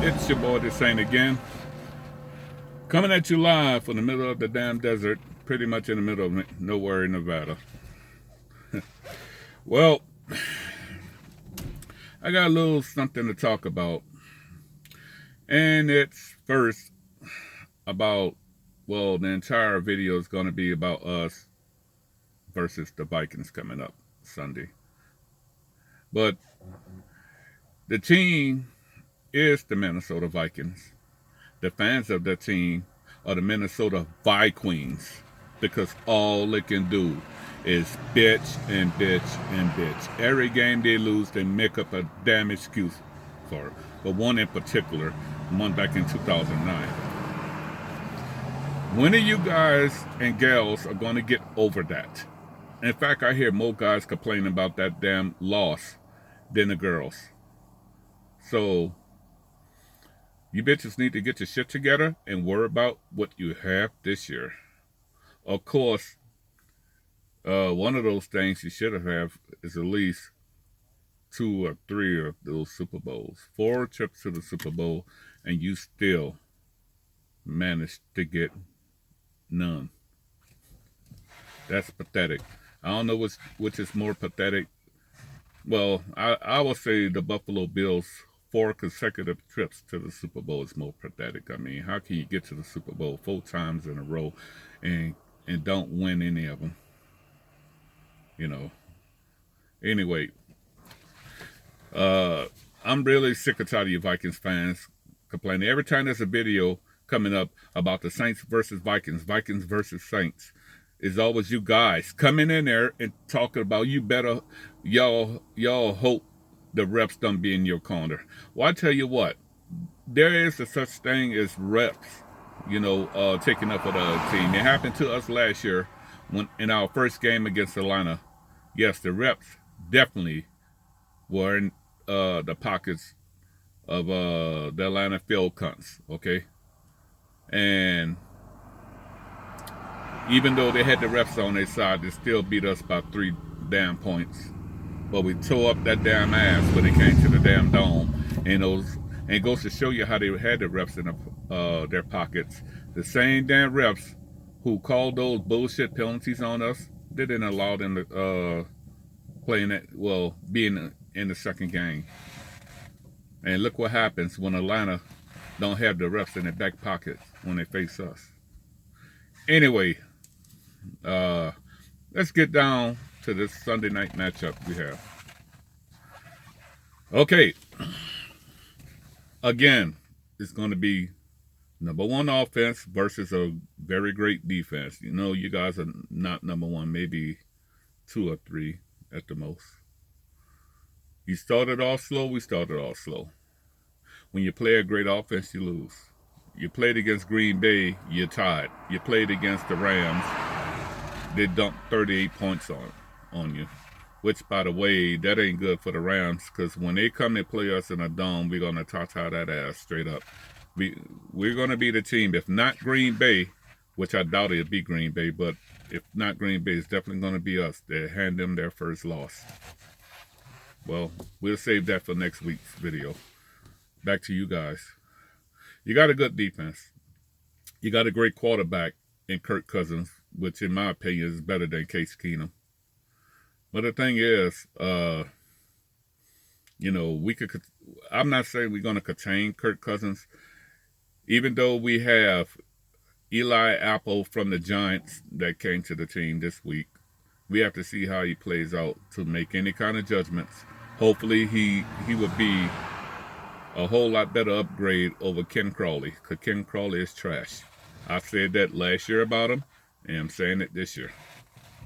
It's your boy, the Saint again, coming at you live from the middle of the damn desert, pretty much in the middle of nowhere in Nevada. Well, I got a little something to talk about, and it's first about, well, the entire video is going to be about us versus the Vikings coming up Sunday. But the team is the Minnesota Vikings. The fans of the team are the Minnesota BiQueens, because all they can do is bitch and bitch and bitch. Every game they lose, they make up a damn excuse for it. But one in particular, one back in 2009. When are you guys and gals are going to get over that? In fact, I hear more guys complaining about that damn loss than the girls. So you bitches need to get your shit together and worry about what you have this year. Of course, one of those things you should have is at least 2 or 3 of those Super Bowls. 4 trips to the Super Bowl, and you still managed to get none. That's pathetic. I don't know which is more pathetic. Well, I will say the Buffalo Bills' 4 consecutive trips to the Super Bowl is more pathetic. I mean, how can you get to the Super Bowl 4 times in a row and don't win any of them? You know. Anyway, I'm really sick and tired of you Vikings fans complaining. Every time there's a video coming up about the Saints versus Vikings, Vikings versus Saints, it's always you guys coming in there and talking about you better, y'all hope the refs don't be in your corner. Well, I tell you what, there is a such thing as refs, taking up for the other team. It happened to us last year when in our first game against Atlanta. Yes, the refs definitely were in the pockets of the Atlanta field cunts, okay? And even though they had the refs on their side, they still beat us by 3 damn points. But we tore up that damn ass when it came to the damn dome. And it goes to show you how they had the refs in their pockets. The same damn refs who called those bullshit penalties on us, they didn't allow them to play in it, being in the second game. And look what happens when Atlanta don't have the refs in their back pocket when they face us. Anyway, let's get down to this Sunday night matchup we have. Okay. Again, it's going to be number 1 offense versus a very great defense. You know, you guys are not number 1, maybe 2 or 3 at the most. You started off slow, we started off slow. When you play a great offense, you lose. You played against Green Bay, you're tied. You played against the Rams, they dumped 38 points on you. Which, by the way, that ain't good for the Rams, because when they come and play us in a dome, we're going to ta-ta that ass straight up. We're going to be the team. If not Green Bay, which I doubt it'll be Green Bay, but if not Green Bay, it's definitely going to be us. They hand them their first loss. Well, we'll save that for next week's video. Back to you guys. You got a good defense. You got a great quarterback in Kirk Cousins, which in my opinion is better than Case Keenum. But the thing is, I'm not saying we're going to contain Kirk Cousins, even though we have Eli Apple from the Giants that came to the team this week. We have to see how he plays out to make any kind of judgments. Hopefully he would be a whole lot better upgrade over Ken Crawley, because Ken Crawley is trash. I said that last year about him, and I'm saying it this year.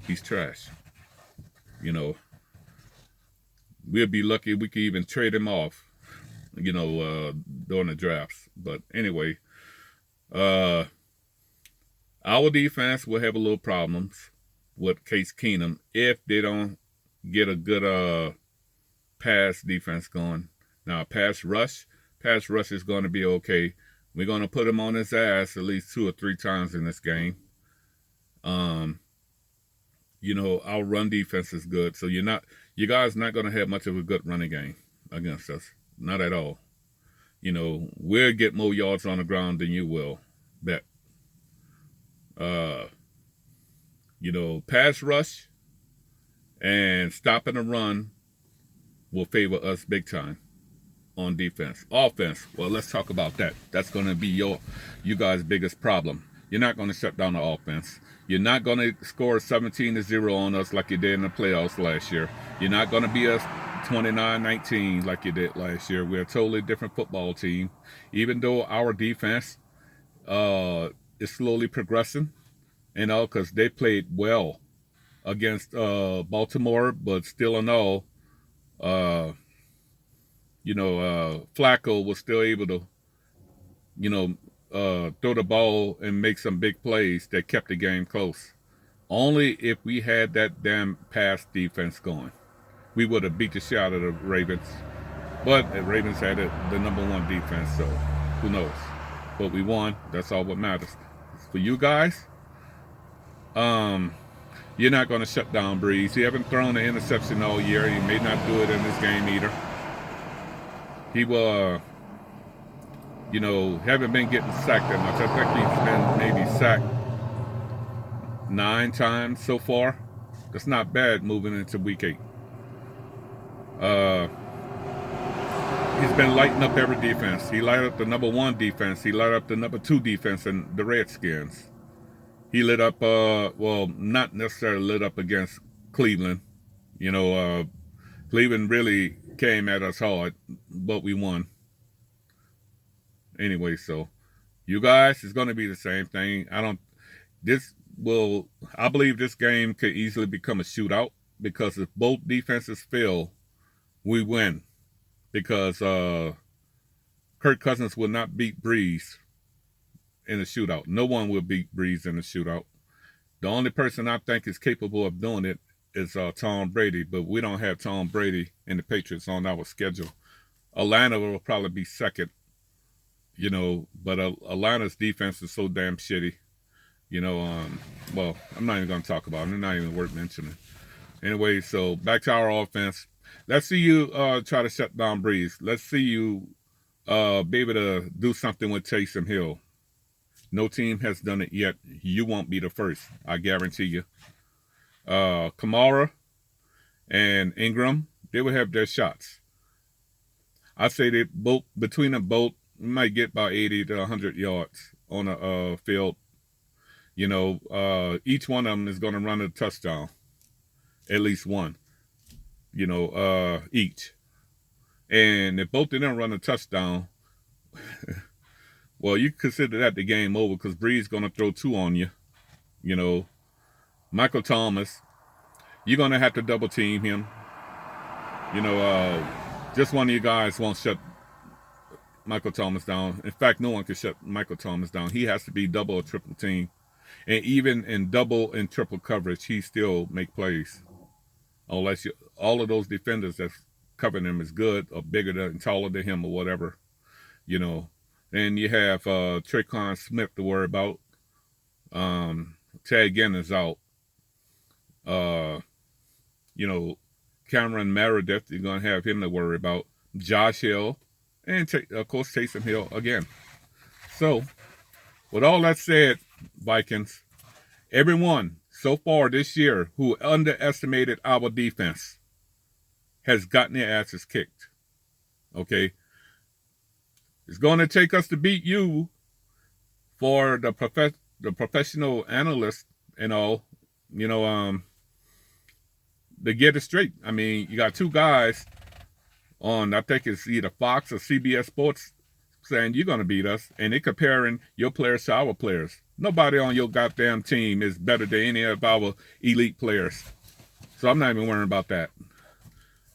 He's trash. We'll be lucky if we could even trade him off, during the drafts. But anyway, our defense will have a little problems with Case Keenum if they don't get a good pass defense going. Now, pass rush is going to be okay. We're going to put him on his ass at least 2 or 3 times in this game. Our run defense is good, so you guys not going to have much of a good running game against us. Not at all. You know, we'll get more yards on the ground than you will. Bet. Uh, you know, pass rush and stopping the run will favor us big time on defense. Offense, well, let's talk about that. That's going to be you guys' biggest problem. You're not going to shut down the offense. You're not going to score 17-0 on us like you did in the playoffs last year. You're not going to be us 29-19 like you did last year. We're a totally different football team. Even though our defense is slowly progressing, you know, because they played well against Baltimore, but still in all, Flacco was still able to, throw the ball and make some big plays that kept the game close. Only if we had that damn pass defense going, we would have beat the shit out of the Ravens. But the Ravens had the number one defense, so who knows? But we won. That's all what matters. For you guys, you're not going to shut down Breeze. He haven't thrown an interception all year. He may not do it in this game either. He will, haven't been getting sacked that much. I think he's been maybe sacked 9 times so far. That's not bad moving into week 8. He's been lighting up every defense. He lighted up the number 1 defense. He lighted up the number 2 defense in the Redskins. He lit up, not necessarily lit up against Cleveland. Cleveland really came at us hard, but we won. Anyway, so you guys, it's going to be the same thing. I believe this game could easily become a shootout, because if both defenses fail, we win. Because Kirk Cousins will not beat Breeze in a shootout. No one will beat Breeze in a shootout. The only person I think is capable of doing it is Tom Brady, but we don't have Tom Brady and the Patriots on our schedule. Atlanta will probably be second, but Atlanta's defense is so damn shitty. I'm not even going to talk about it. It's not even worth mentioning. Anyway, so back to our offense. Let's see you try to shut down Breeze. Let's see you be able to do something with Taysom Hill. No team has done it yet. You won't be the first, I guarantee you. Kamara and Ingram, they will have their shots. I say they both, between them both, might get about 80 to 100 yards on a field. Each one of them is going to run a touchdown, at least one. Each. And if both of them run a touchdown, well, you consider that the game over, because Breeze going to throw 2 on you. Michael Thomas, you're going to have to double team him. Just one of you guys won't shut Michael Thomas down. In fact, no one can shut Michael Thomas down. He has to be double or triple team. And even in double and triple coverage, he still make plays. Unless all of those defenders that's covering him is good or bigger than, taller than him or whatever. Then you have Tre'Quan Smith to worry about. Tag Ginn is out. Cameron Meredith, you're going to have him to worry about. Josh Hill. And, of course, Taysom Hill again. So, with all that said, Vikings, everyone so far this year who underestimated our defense has gotten their asses kicked. Okay? It's going to take us to beat you for the professional analysts and all, to get it straight. I mean, you got 2 guys on, I think it's either Fox or CBS Sports, saying you're going to beat us, and they're comparing your players to our players. Nobody on your goddamn team is better than any of our elite players. So I'm not even worrying about that.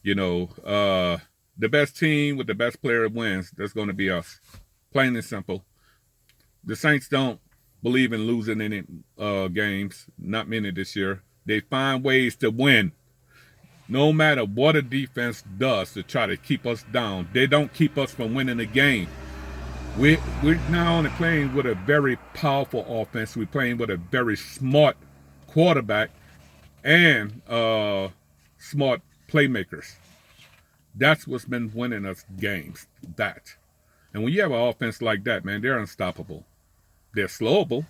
The best team with the best player wins. That's going to be us. Plain and simple. The Saints don't believe in losing any games. Not many this year. They find ways to win. No matter what a defense does to try to keep us down, they don't keep us from winning the game. We're not only playing with a very powerful offense, we're playing with a very smart quarterback and smart playmakers. That's what's been winning us games. That. And when you have an offense like that, man, they're unstoppable. They're slowable,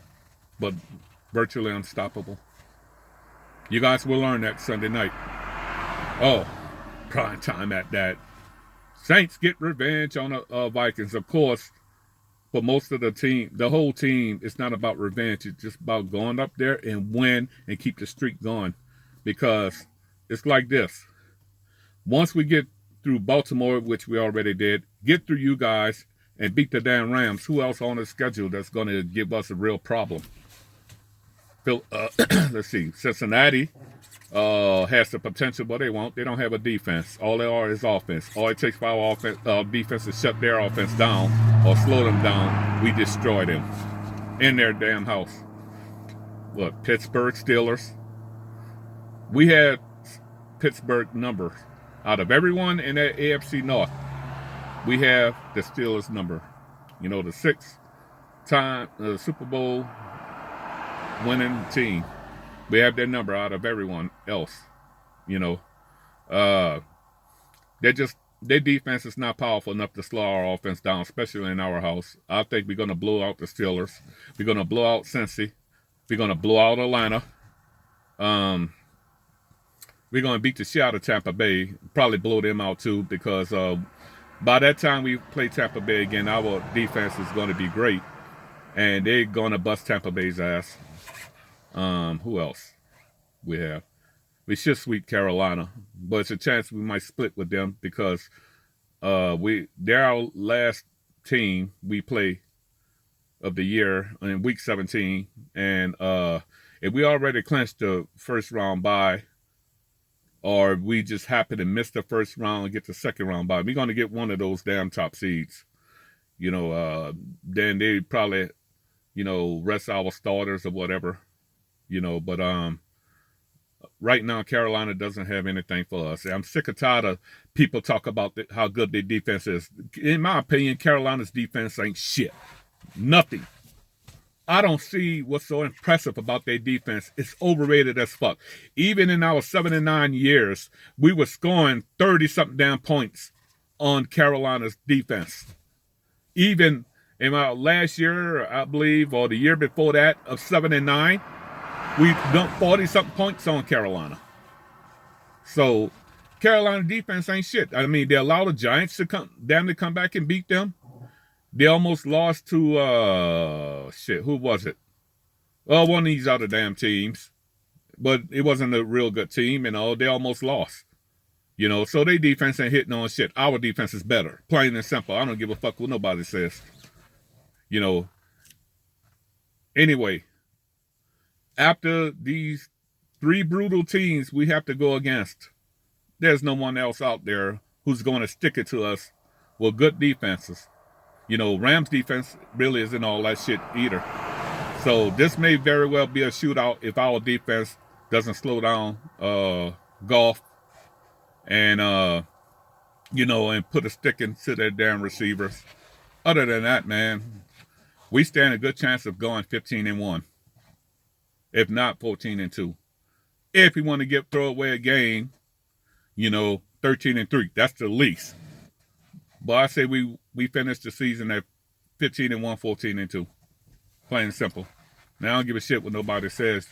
but virtually unstoppable. You guys will learn that Sunday night. Oh, prime time at that. Saints get revenge on the Vikings. Of course, for most of the team, the whole team, it's not about revenge. It's just about going up there and win and keep the streak going. Because it's like this. Once we get through Baltimore, which we already did, get through you guys and beat the damn Rams, who else on the schedule that's going to give us a real problem? Let's see. Cincinnati has the potential, but they won't. They don't have a defense. All they are is offense. All it takes for our defense to shut their offense down or slow them down. We destroy them in their damn house. What, Pittsburgh Steelers? We had Pittsburgh number. Out of everyone in that AFC North, we have the Steelers number. You know, the 6-time Super Bowl winning team. We have their number out of everyone else. You know, their defense is not powerful enough to slow our offense down, especially in our house. I think we're going to blow out the Steelers. We're going to blow out Cincy. We're going to blow out Atlanta. We're going to beat the shit out of Tampa Bay. Probably blow them out too, because by that time we play Tampa Bay again, our defense is going to be great. And they're going to bust Tampa Bay's ass. Who else we have? We should sweep Carolina, but it's a chance we might split with them because they're our last team we play of the year in week 17, and if we already clinched the first round bye, or we just happen to miss the first round and get the second round bye, we're going to get one of those damn top seeds. You know, then they probably, you know, rest our starters or whatever. You know, but right now Carolina doesn't have anything for us. I'm sick and tired of people talk about how good their defense is. In my opinion, Carolina's defense ain't shit. Nothing. I don't see what's so impressive about their defense. It's overrated as fuck. Even in our 7 and 9 years, we were scoring 30-something damn points on Carolina's defense. Even in our last year, I believe, or the year before that of 7 and 9, we dumped 40-something points on Carolina. So Carolina defense ain't shit. I mean, they allowed the Giants to come back and beat them. They almost lost to who was it? Well, one of these other damn teams. But it wasn't a real good team, you know. They almost lost. You know, so their defense ain't hitting on shit. Our defense is better. Plain and simple. I don't give a fuck what nobody says. You know. Anyway, after these 3 brutal teams we have to go against, there's no one else out there who's going to stick it to us with good defenses. You know, Rams defense really isn't all that shit either. So this may very well be a shootout if our defense doesn't slow down Goff and, you know, and put a stick into their damn receivers. Other than that, man, we stand a good chance of going 15-1. If not 14-2. If we want to throw away a game, you know, 13-3. That's the least. But I say we finish the season at 15-1, 14-2. Plain and simple. Now I don't give a shit what nobody says.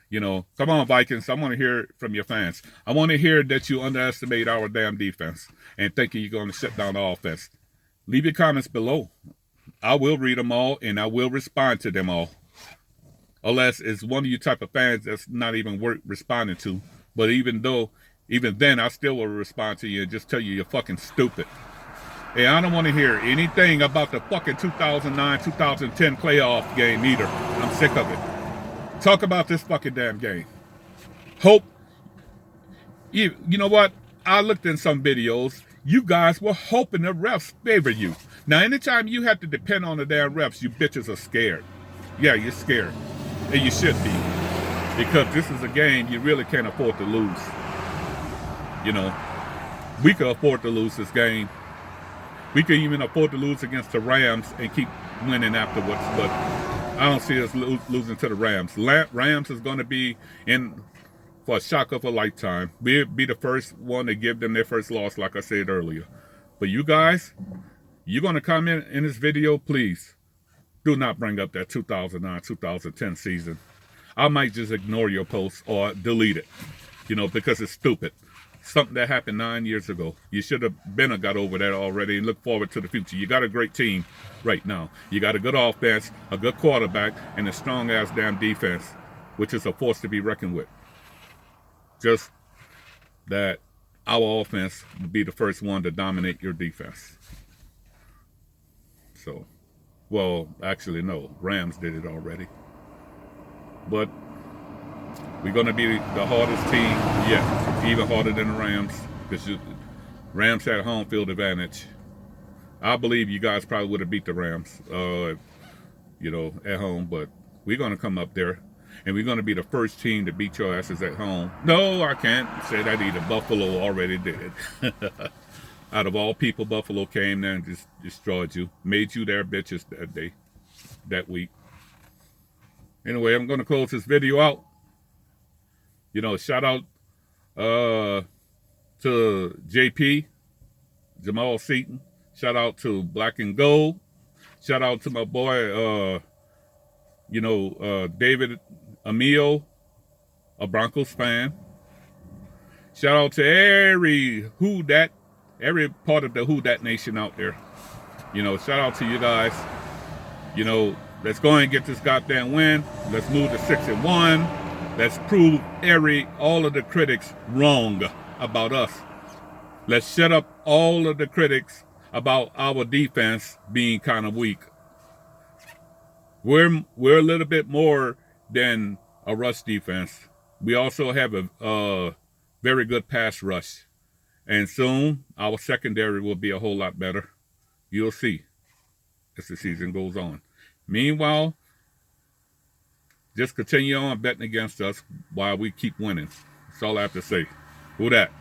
You know, come on, Vikings. I want to hear it from your fans. I want to hear that you underestimate our damn defense and thinking you're going to shut down the offense. Leave your comments below. I will read them all and I will respond to them all. Unless it's one of you type of fans that's not even worth responding to. But even then, I still will respond to you and just tell you you're fucking stupid. Hey, I don't want to hear anything about the fucking 2009-2010 playoff game either. I'm sick of it. Talk about this fucking damn game. Hope. You know what? I looked in some videos. You guys were hoping the refs favor you. Now, anytime you have to depend on the damn refs, you bitches are scared. Yeah, you're scared. And you should be. Because this is a game you really can't afford to lose. You know, we could afford to lose this game. We could even afford to lose against the Rams and keep winning afterwards. But I don't see us losing to the Rams. Rams is going to be in for a shock of a lifetime. We'll be the first one to give them their first loss, like I said earlier. But you guys, you're going to comment in this video, please do not bring up that 2009-2010 season. I might just ignore your post or delete it, because it's stupid. Something that happened 9 years ago. You should have got over that already and look forward to the future. You got a great team right now. You got a good offense, a good quarterback, and a strong-ass damn defense, which is a force to be reckoned with. Just that our offense will be the first one to dominate your defense. So, well, actually, no. Rams did it already. But we're going to be the hardest team yet, even harder than the Rams, because Rams had home field advantage. I believe you guys probably would have beat the Rams, at home, but we're going to come up there, and we're going to be the first team to beat your asses at home. No, I can't say that either. Buffalo already did it. Out of all people, Buffalo came there and just destroyed you, made you their bitches that week. Anyway, I'm going to close this video out. Shout out to JP, Jamal Seaton. Shout out to Black and Gold. Shout out to my boy, David Emilio, a Broncos fan. Shout out to every part of the Who Dat Nation out there. Shout out to you guys. Let's go and get this goddamn win. Let's move to 6-1. Let's prove all of the critics wrong about us. Let's shut up all of the critics about our defense being kind of weak. We're a little bit more than a rush defense. We also have a very good pass rush. And soon, our secondary will be a whole lot better. You'll see as the season goes on. Meanwhile, just continue on betting against us while we keep winning. That's all I have to say. Who that?